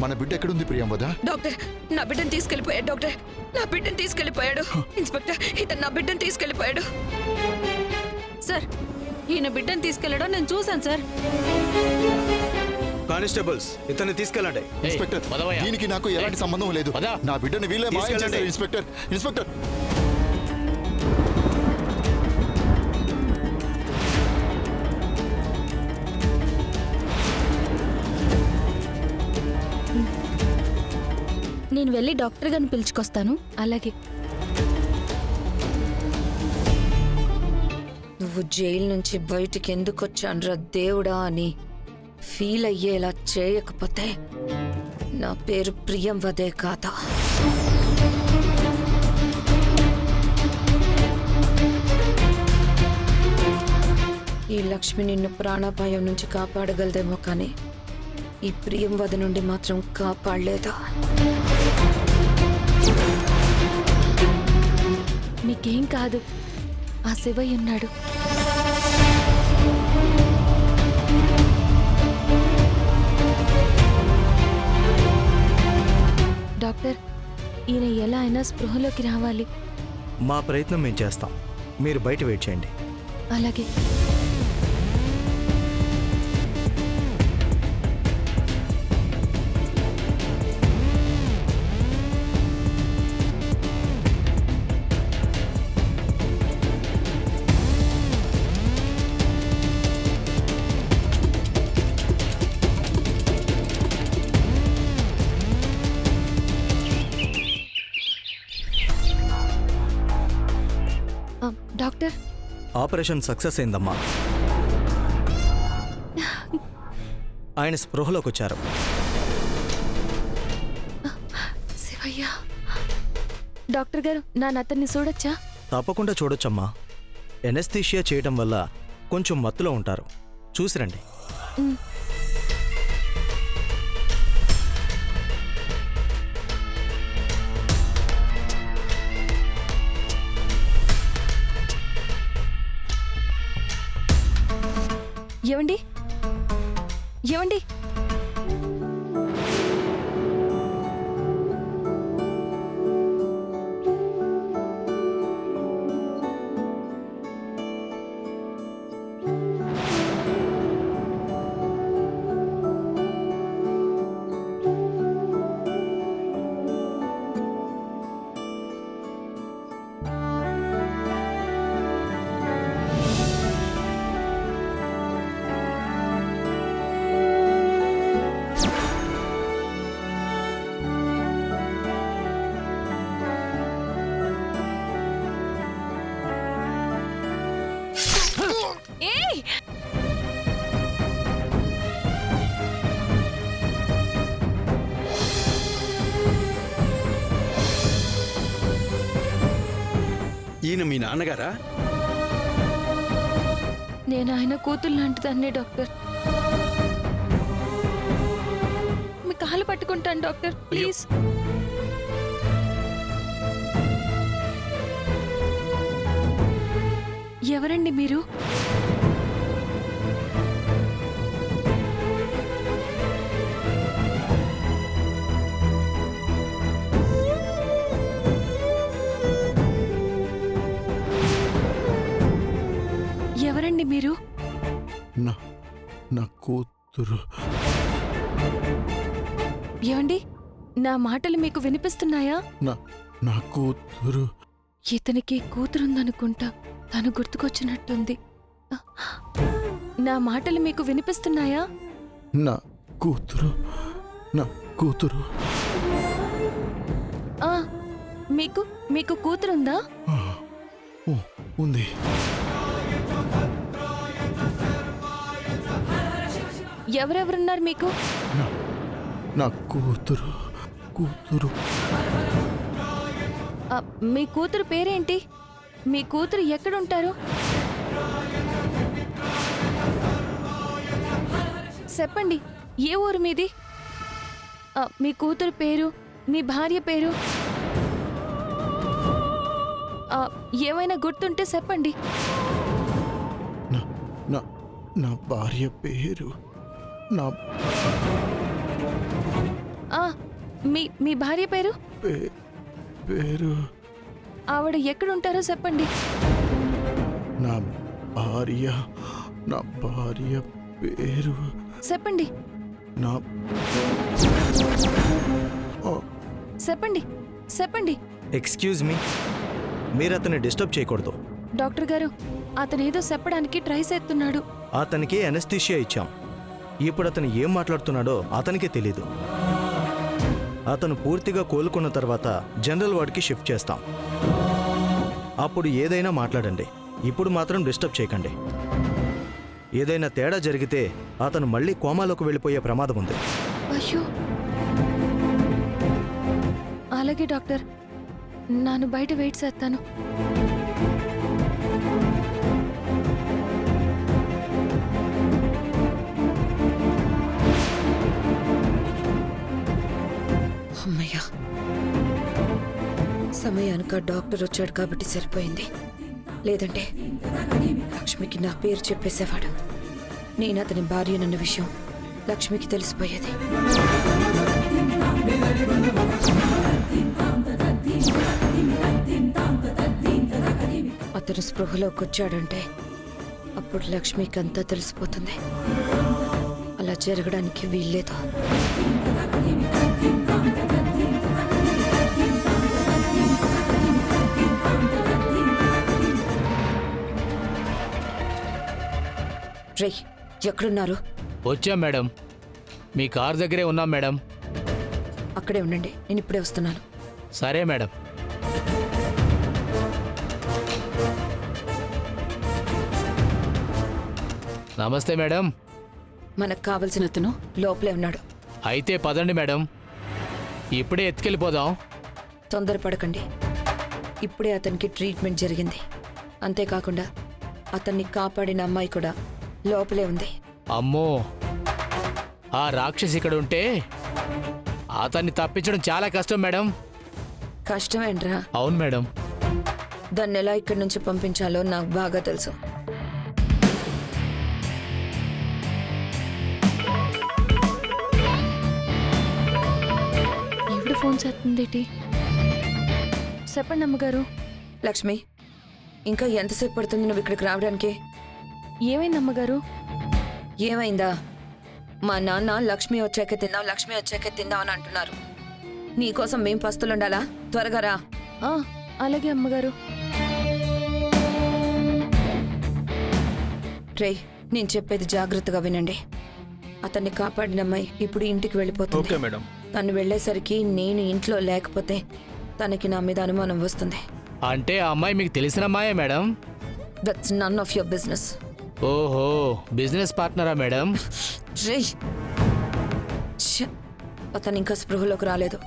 మన బిడ్డ ఎక్కడుంది ప్రియంవద? డాక్టర్, నా బిడ్డను తీసుకెళ్లిపోయాడు. డాక్టర్, నా బిడ్డను తీసుకెళ్లిపోయాడు. ఇన్స్పెక్టర్, ఇతను నా బిడ్డను తీసుకెళ్లిపోయాడు. సార్, ఈయన బిడ్డను తీసుకెళ్లడం నేను చూశాను సార్. కానిస్టేబుల్స్, ఇతన్ని తీసుకెళ్ళండి. ఇన్స్పెక్టర్, దీనికి నాకు ఎలాంటి సంబంధం లేదు. నా బిడ్డని వీళ్ళే మాయం చేశారు. Inspector, inspector. నేను వెళ్ళి డాక్టర్ గారిని పిలుచుకొస్తాను. అలాగే. నువ్వు జైలు నుంచి బయటికి ఎందుకు వచ్చానురా దేవుడా అని ఫీల్ అయ్యేలా చేయకపోతే నా పేరు ప్రియంవదే కాదా? ఈ లక్ష్మి నిన్ను ప్రాణాపాయం నుంచి కాపాడగలదేమో కానీ ఈ ప్రియంవద నుండి మాత్రం కాపాడలేదా? మీకేం కాదు, ఆ శివయ్య ఉన్నాడు. డాక్టర్, ఈయన ఎలా అయినా స్పృహలోకి రావాలి. మా ప్రయత్నం మేము చేస్తాం, మీరు బయట వెయిట్ చేయండి. అలాగే. డాక్టర్, ఆపరేషన్ సక్సెస్ అయిందమ్మా. ఆయన స్పృహలోకి వచ్చారు. శివయ్య. డాక్టర్ గారు, అతన్ని చూడొచ్చా? తప్పకుండా చూడొచ్చమ్మా. ఎనస్థీషియా చేయడం వల్ల కొంచెం మత్తులో ఉంటారు. చూసిరండి. ఏవండి, ఏవండి, ఈయన మీ నాన్నగారా? నేను ఆయన కూతురు లాంటిదాన్నే డాక్టర్. మీ కాలు పట్టుకుంటాను డాక్టర్, ప్లీజ్. ఎవరండి మీరు? ఎవరండి మీరు? నా కూతురు. ఏమండి, నా మాటలు మీకు వినిపిస్తున్నాయా? నా కూతురు. ఇతనికి కూతురుందనుకుంటా. తను గుర్తుకొచ్చినట్టుంది. నా మాటలు మీకు వినిపిస్తున్నాయా? నా కూతురు, నా కూతురు. మీకు కూతురుందా? ఉంది. ఎవరెవరున్నారు మీకు? నా కూతురు. మీ కూతురు పేరేంటి? మీ కూతురు ఎక్కడుంటారు? చెప్పండి, ఏ ఊరు మీది? మీ కూతురు పేరు, మీ భార్య పేరు ఏమైనా గుర్తుంటే చెప్పండి. నా భార్య పేరు, నా మీ భార్య పేరు? పేరు ఆవిడ ఎక్కడుంటారో చెప్పండి. నా భార్య పేరు చెప్పండి. నా చెప్పండి. ఎక్స్క్యూజ్ మీ, మీరు అతన్ని డిస్టర్బ్ చేయకూడదు. డాక్టర్ గారు, అతనేదో చెప్పడానికి ట్రై చేస్తున్నాడు. అతనికి ఎనస్థీషియా ఇచ్చాం. ఇప్పుడు అతను ఏం మాట్లాడుతున్నాడో అతనికే తెలీదు. అతను పూర్తిగా కోలుకున్న తర్వాత జనరల్ వార్డ్కి షిఫ్ట్ చేస్తాం. అప్పుడు ఏదైనా మాట్లాడండి. ఇప్పుడు మాత్రం డిస్టర్బ్ చేయకండి. ఏదైనా తేడా జరిగితే అతను మళ్ళీ కోమాలోకి వెళ్ళిపోయే ప్రమాదం ఉంది. అయ్యో, అలాగే డాక్టర్, నాను బయట వెయిట్ చేస్తాను. అమ్మయ్యా, సమయానికి ఆ డాక్టర్ వచ్చాడు కాబట్టి సరిపోయింది. లేదంటే లక్ష్మికి నా పేరు చెప్పేసేవాడు. నేను అతని భార్యనన్న విషయం లక్ష్మికి తెలిసిపోయేది. అతను స్పృహలోకి వచ్చాడంటే అప్పుడు లక్ష్మికి అంతా తెలిసిపోతుంది. అలా జరగడానికి వీల్లేదు. రే, ఎక్కడున్నారు? వచ్చాం మేడం. మీ కార్ దగ్గరే ఉన్నాం మేడం. అక్కడే ఉండండి, నేను ఇప్పుడే వస్తున్నాను. సరే మేడం. నమస్తే మేడం. మనకు కావలసిన అతను లోపలే ఉన్నాడు. అయితే పదండి మేడం, ఇప్పుడే ఎత్తుకెళ్ళిపోదాం. తొందరపడకండి. ఇప్పుడే అతనికి ట్రీట్మెంట్ జరిగింది. అంతేకాకుండా అతన్ని కాపాడిన అమ్మాయి కూడా లోపలే ఉంది. అమ్మో, ఆ రాక్షసి ఇక్కడ ఉంటే అతన్ని తప్పించడం చాలా కష్టం మేడం. కష్టమేంట్రా? అవును మేడం. దాన్ని ఎలా ఇక్కడి నుంచి పంపించాలో నాకు బాగా తెలుసు. ఎవడు ఫోన్ చేస్తుందేటి? చెప్పండి అమ్మగారు. లక్ష్మి, ఇంకా ఎంతసేపు పడుతుంది నువ్వు ఇక్కడికి రావడానికి? ఏమైంది అమ్మగారు? ఏమైందా? మా నాన్న లక్ష్మి వచ్చాకే తిందాం అని అంటున్నారు. నీకోసం మేం పస్తులుండాలా? త్వరగా రా. అలాగే అమ్మగారు. రే, నేను చెప్పేది జాగ్రత్తగా వినండి. అతన్ని కాపాడిన అమ్మాయి ఇప్పుడు ఇంటికి వెళ్ళిపోతుంది. Okay madam. తను వెళ్ళేసరికి నేను ఇంట్లో లేకపోతే తనకి నా మీద అనుమానం వస్తుంది. అంటే ఆ అమ్మాయి మీకు తెలిసిన అమ్మాయే madam? That's none of your business. ఓహో, బిజినెస్ పార్ట్నరా మేడం? అతను ఇంకా స్పృహలోకి రాలేదు.